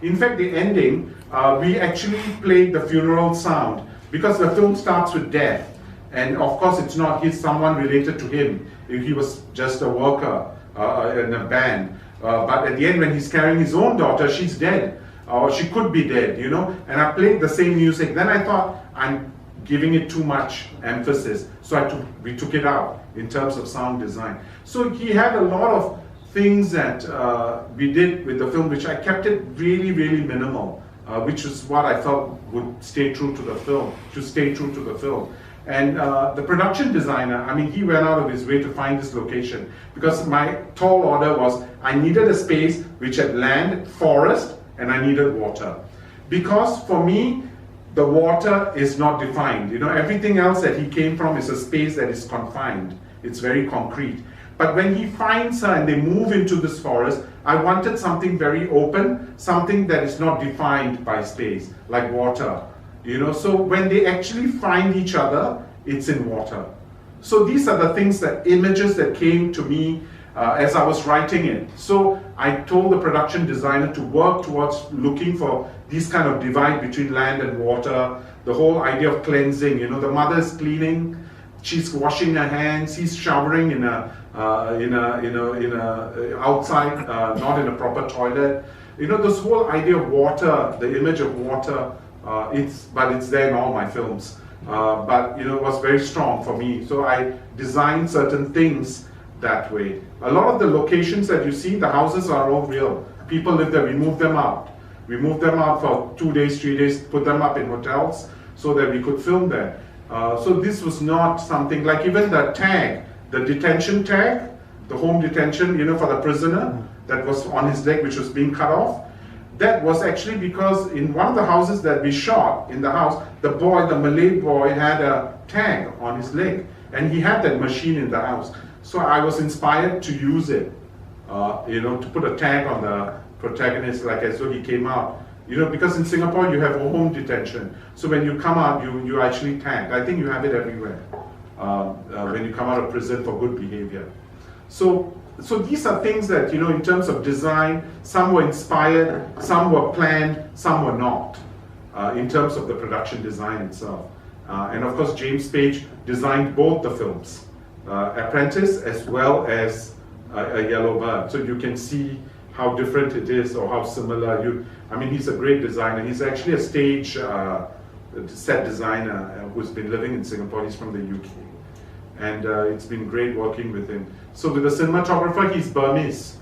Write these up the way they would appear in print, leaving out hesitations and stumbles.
In fact, the ending, we actually played the funeral sound because the film starts with death. And of course, it's not someone related to him. He was just a worker in a band. But at the end, when he's carrying his own daughter, she's dead. Or she could be dead, you know. And I played the same music. Then I thought, I'm giving it too much emphasis. So we took it out in terms of sound design. So he had a lot of things that we did with the film, which I kept it really, really minimal, which is what I felt would stay true to the film, And the production designer, I mean, he went out of his way to find this location because my tall order was I needed a space which had land, forest, and I needed water. Because for me, the water is not defined. You know, everything else that he came from is a space that is confined. It's very concrete. But when he finds her and they move into this forest, I wanted something very open, something that is not defined by space, like water. You know, so when they actually find each other, it's in water. So these are the things, that images that came to me as I was writing it. So I told the production designer to work towards looking for these kind of divide between land and water, the whole idea of cleansing. You know, the mother's cleaning, she's washing her hands, he's showering in a outside, not in a proper toilet. You know, this whole idea of water, the image of water, it's there in all my films. But you know, it was very strong for me. So I designed certain things that way. A lot of the locations that you see, the houses are all real. People live there. We moved them out. We moved them out for 2 days, 3 days, put them up in hotels so that we could film there. So this was not something like even the tag, the detention tag, the home detention, you know, for the prisoner that was on his leg, which was being cut off. That was actually because in one of the houses that we shot, in the house, the Malay boy had a tag on his leg, and he had that machine in the house. So I was inspired to use it, you know, to put a tag on the protagonist, like as though he came out. You know, because in Singapore you have a home detention. So when you come out, you actually tagged. I think you have it everywhere when you come out of prison for good behavior. So these are things that, you know, in terms of design, some were inspired, some were planned, some were not, in terms of the production design itself. And of course, James Page designed both the films, Apprentice as well as A Yellow Bird. So you can see how different it is or how similar. I mean, he's a great designer. He's actually a stage set designer who's been living in Singapore. He's from the UK. And it's been great working with him. So with the cinematographer, he's Burmese.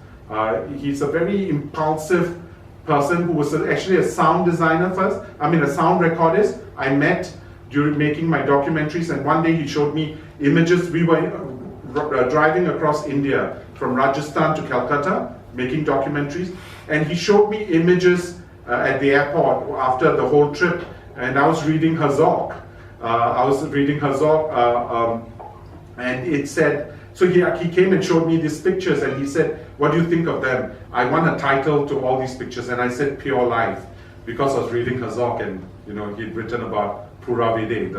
He's a very impulsive person who was actually a sound designer first. I mean, a sound recordist. I met during making my documentaries, and one day he showed me images. We were driving across India from Rajasthan to Calcutta, making documentaries, and he showed me images at the airport after the whole trip, and I was reading Herzog. And it said, so he came and showed me these pictures, and he said, what do you think of them? I want a title to all these pictures, and I said Pure Life, because I was reading Herzog, and you know, he'd written about Pura Vide,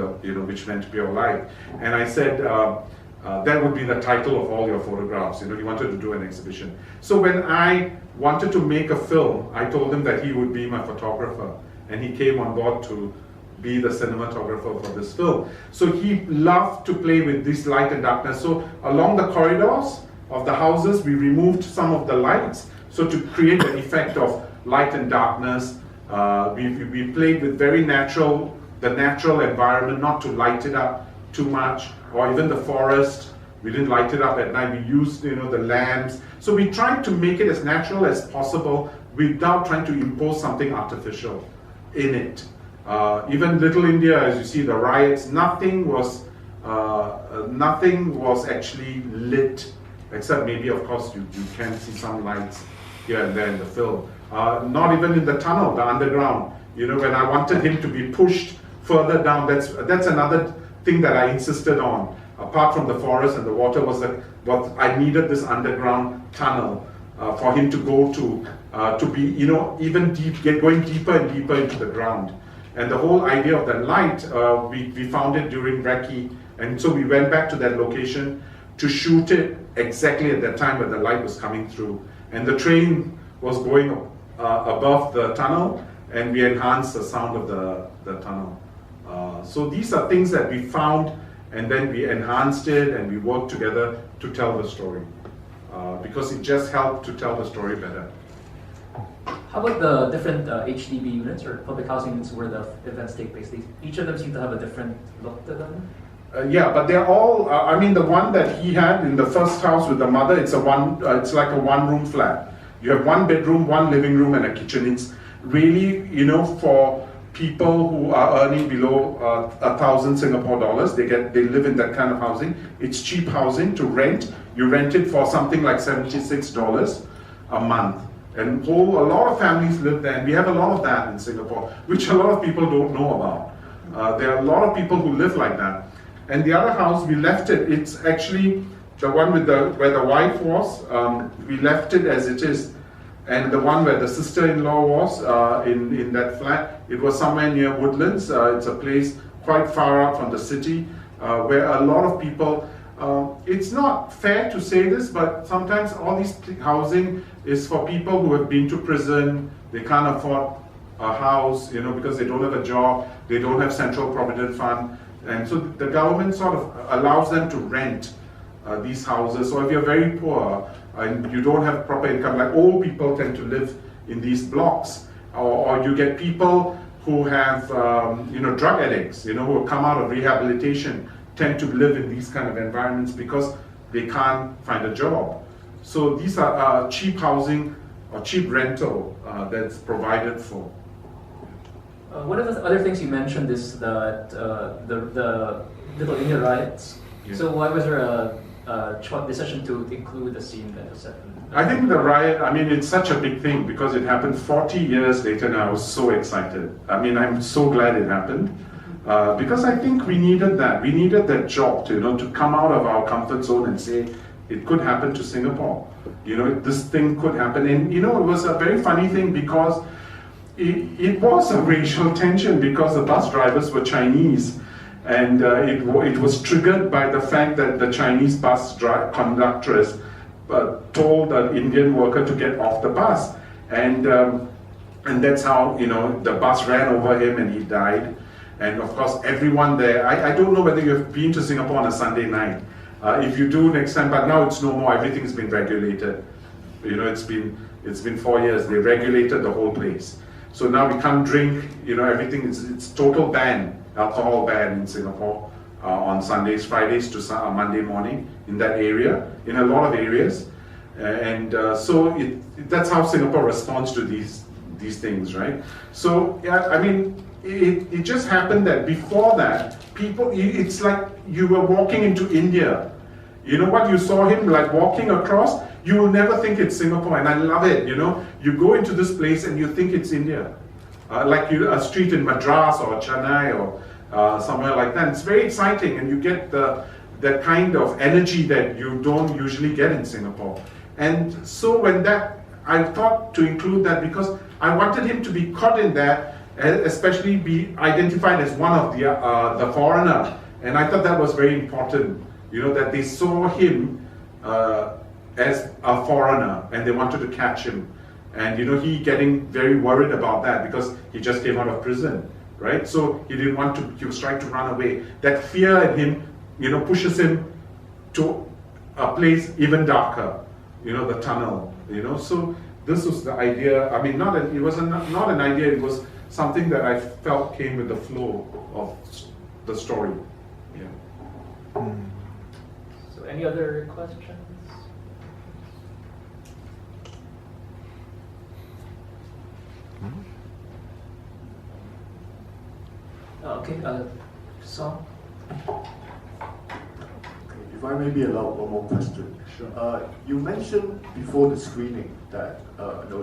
which meant pure life. And I said, that would be the title of all your photographs. You know, he wanted to do an exhibition. So when I wanted to make a film, I told him that he would be my photographer, and he came on board to be the cinematographer for this film. So he loved to play with this light and darkness. So along the corridors of the houses, we removed some of the lights, so to create an effect of light and darkness. We played with the natural environment, not to light it up too much, or even the forest. We didn't light it up at night. We used, you know, the lamps. So we tried to make it as natural as possible without trying to impose something artificial in it. Even Little India, as you see, the riots, nothing was actually lit, except maybe, of course, you can see some lights here and there in the film. Not even in the tunnel, the underground. You know, when I wanted him to be pushed further down, that's another thing that I insisted on. Apart from the forest and the water, was that what I needed this underground tunnel for him to go to be, you know, even going deeper and deeper into the ground. And the whole idea of the light, we found it during recce, and so we went back to that location to shoot it exactly at that time when the light was coming through. And the train was going above the tunnel, and we enhanced the sound of the tunnel. So these are things that we found, and then we enhanced it, and we worked together to tell the story, because it just helped to tell the story better. How about the different HDB units or public housing units where the events take place? Each of them seem to have a different look to them. Yeah, but they're all. I mean, the one that he had in the first house with the mother, it's like a one-room flat. You have one bedroom, one living room, and a kitchen. It's really, for people who are earning below 1,000 Singapore dollars. They live in that kind of housing. It's cheap housing to rent. You rent it for something like $76 a month. And a lot of families live there, and we have a lot of that in Singapore, which a lot of people don't know about. There are a lot of people who live like that. And the other house, we left it. It's actually the one where the wife was. We left it as it is. And the one where the sister-in-law was in that flat, it was somewhere near Woodlands. It's a place quite far out from the city, where a lot of people. It's not fair to say this, but sometimes all this housing is for people who have been to prison. They can't afford a house, because they don't have a job. They don't have Central Provident Fund. And so the government sort of allows them to rent these houses. So if you're very poor and you don't have proper income, like old people tend to live in these blocks, or you get people who have, drug addicts, who have come out of rehabilitation, tend to live in these kind of environments because they can't find a job. So these are cheap housing or cheap rental that's provided for. One of the other things you mentioned is that the Little India riots. Yeah. So why was there a decision to include a scene that was set in? I think the riot, it's such a big thing because it happened 40 years later, and I was so excited. I'm so glad it happened. Because I think we needed that. We needed that jolt, to come out of our comfort zone and say, it could happen to Singapore. This thing could happen. And, it was a very funny thing because it was a racial tension because the bus drivers were Chinese. And it was triggered by the fact that the Chinese bus conductress told an Indian worker to get off the bus. And that's how, the bus ran over him and he died. And of course, everyone there, I don't know whether you've been to Singapore on a Sunday night. If you do next time, but now it's no more, everything's been regulated. It's been 4 years, they regulated the whole place. So now we can't drink, everything, it's total ban, alcohol ban in Singapore on Sundays, Fridays to Monday morning in that area, in a lot of areas. So that's how Singapore responds to these things, right? So, yeah, it just happened that before that, it's like you were walking into India. What you saw him like walking across, you will never think it's Singapore, and I love it, You go into this place and you think it's India. Like a street in Madras or Chennai or somewhere like that. It's very exciting, and you get that kind of energy that you don't usually get in Singapore. And so I thought to include that because I wanted him to be caught in that, especially be identified as one of the foreigner. And I thought that was very important, that they saw him as a foreigner and they wanted to catch him. And he getting very worried about that because he just came out of prison, right? So he was trying to run away. That fear in him, pushes him to a place even darker, the tunnel, So this was the idea. It was not an idea, it was something that I felt came with the flow of the story. Yeah. So any other questions? Okay, Song? If I may be allowed one more question. Sure. You mentioned before the screening that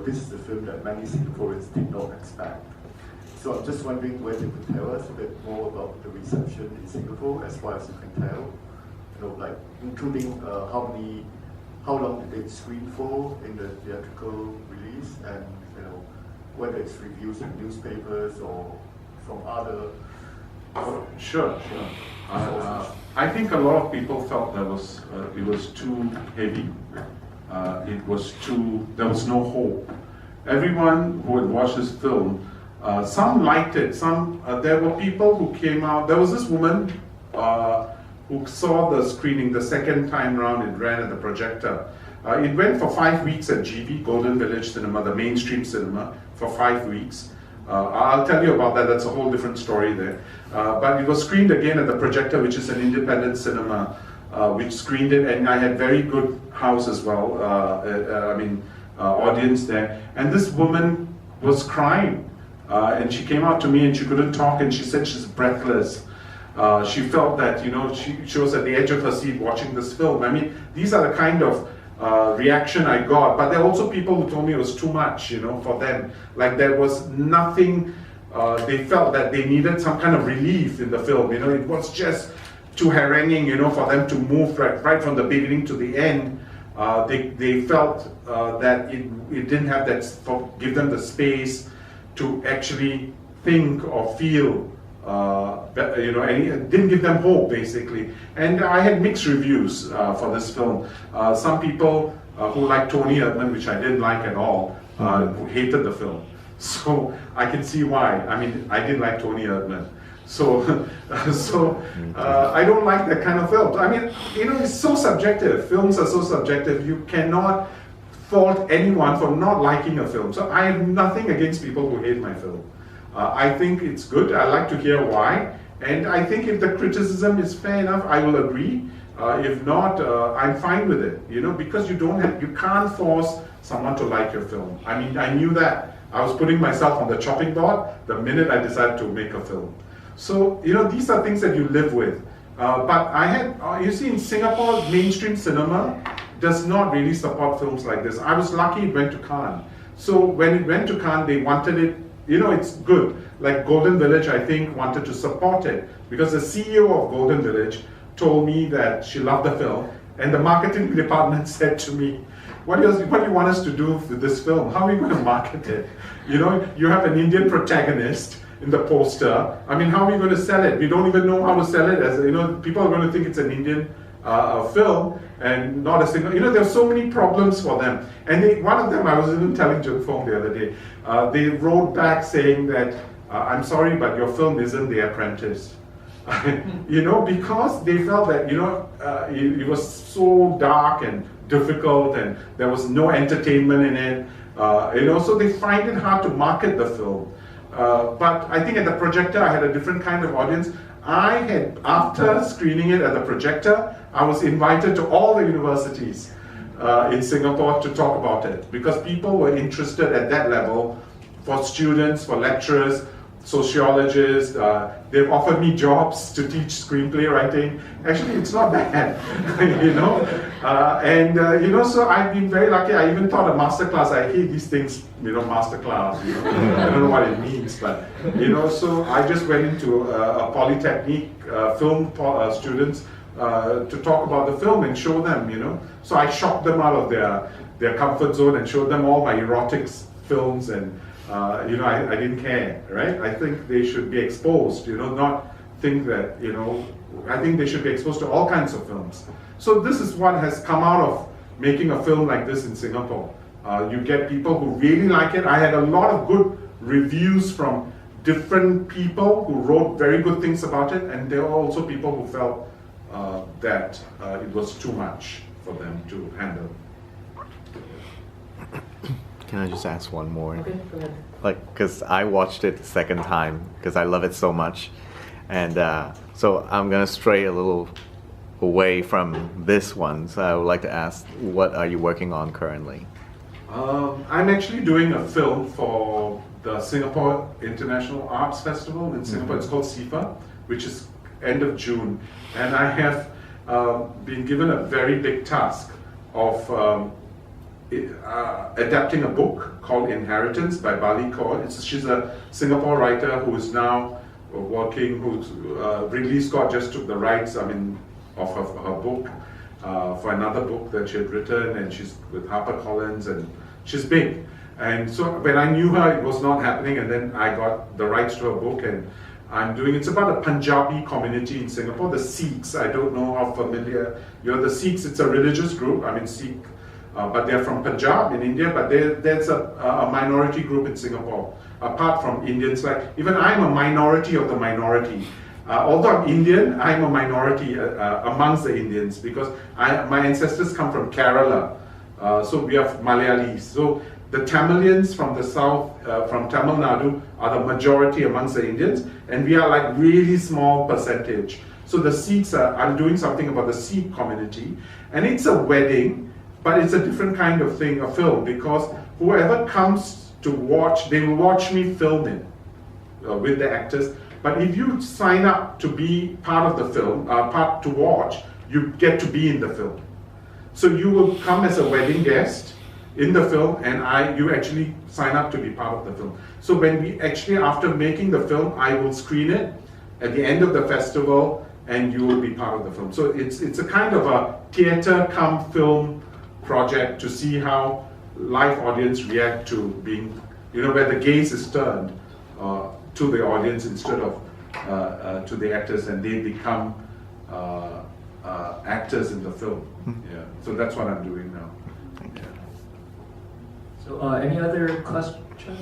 this is a film that many Singaporeans did not expect. So I'm just wondering whether you could tell us a bit more about the reception in Singapore, as far as you can tell. Including how long did it screen for in the theatrical release, and whether it's reviews in newspapers or from other. Sure. I think a lot of people felt it was too heavy. There was no hope. everyone who had watched this film, some liked it. There were people who came out. There was this woman who saw the screening the second time round. It ran at the projector. It went for 5 weeks at GV, Golden Village Cinema, the mainstream cinema, for 5 weeks. I'll tell you about that. That's a whole different story there. But it was screened again at the projector, which is an independent cinema, which screened it, and I had very good house as well. Audience there. And this woman was crying, and she came out to me, and she couldn't talk, and she said she's breathless. She felt that, she was at the edge of her seat watching this film. I mean, these are the kind of reaction I got, but there are also people who told me it was too much, for them. Like there was nothing, they felt that they needed some kind of relief in the film, it was just too haranguing, for them to move right from the beginning to the end. They felt that it didn't have give them the space to actually think or feel, it didn't give them hope, basically. And I had mixed reviews for this film. Some people who liked Tony Erdmann, which I didn't like at all, who hated the film. So I can see why. I mean, I didn't like Tony Erdmann. So I don't like that kind of film. I mean, it's so subjective. Films are so subjective. You cannot fault anyone for not liking a film. So I have nothing against people who hate my film. I think it's good. I like to hear why. And I think if the criticism is fair enough, I will agree. If not, I'm fine with it. Because you can't force someone to like your film. I mean, I knew that. I was putting myself on the chopping board the minute I decided to make a film. So, these are things that you live with. But I had, in Singapore, mainstream cinema does not really support films like this. I was lucky it went to Cannes. So when it went to Cannes, they wanted it, it's good. Like Golden Village, I think, wanted to support it because the CEO of Golden Village told me that she loved the film, and the marketing department said to me, what do you want us to do with this film? How are we going to market it? You have an Indian protagonist in the poster. I mean, how are we going to sell it? We don't even know how to sell it. As people are going to think it's an Indian film and not a single. There are so many problems for them. And one of them, I was even telling Jung Fong the other day. They wrote back saying that I'm sorry, but your film isn't The Apprentice. Because they felt that it was so dark and difficult, and there was no entertainment in it. So they find it hard to market the film. But I think at the projector, I had a different kind of audience. After screening it at the projector, I was invited to all the universities in Singapore to talk about it, because people were interested at that level, for students, for lecturers, sociologists. They've offered me jobs to teach screenplay writing. Actually, it's not bad, so I've been very lucky. I even taught a master class. I hate these things, master class. I don't know what it means, but so I just went into a polytechnic film students to talk about the film and show them. So I shocked them out of their comfort zone and showed them all my erotic films, and I didn't care, right? I think they should be exposed, not think that, I think they should be exposed to all kinds of films. So this is what has come out of making a film like this in Singapore. You get people who really like it. I had a lot of good reviews from different people who wrote very good things about it, and there were also people who felt that it was too much for them to handle. Can I just ask one more? Okay, go ahead. Because I watched it the second time because I love it so much, and so I'm gonna stray a little away from this one. So I would like to ask, what are you working on currently? I'm actually doing a film for the Singapore International Arts Festival in Singapore. It's called SIFA, which is end of June, and I have been given a very big task of adapting a book called Inheritance by Bali Kaur. She's a Singapore writer who is now working, Ridley Scott just took the rights, of her book for another book that she had written, and she's with HarperCollins, and she's big. And so when I knew her, it was not happening, and then I got the rights to her book, and it's about a Punjabi community in Singapore, the Sikhs. I don't know how familiar, the Sikhs, it's a religious group. Sikh but they're from Punjab in India, but there's a minority group in Singapore, apart from Indians. Like, even I'm a minority of the minority. Although I'm Indian, I'm a minority amongst the Indians because my ancestors come from Kerala. So we have Malayalis. So the Tamilians from the south, from Tamil Nadu, are the majority amongst the Indians, and we are like really small percentage. So the Sikhs I'm doing something about the Sikh community, and it's a wedding, but it's a different kind of thing, a film, because whoever comes to watch, they will watch me film it with the actors. But if you sign up to be part of the film, part to watch, you get to be in the film. So you will come as a wedding guest in the film, and you actually sign up to be part of the film. So when we actually, after making the film, I will screen it at the end of the festival, and you will be part of the film. So it's a kind of a theater come film project to see how live audience react to being, where the gaze is turned to the audience instead of to the actors, and they become actors in the film. Yeah. So that's what I'm doing now. So any other questions?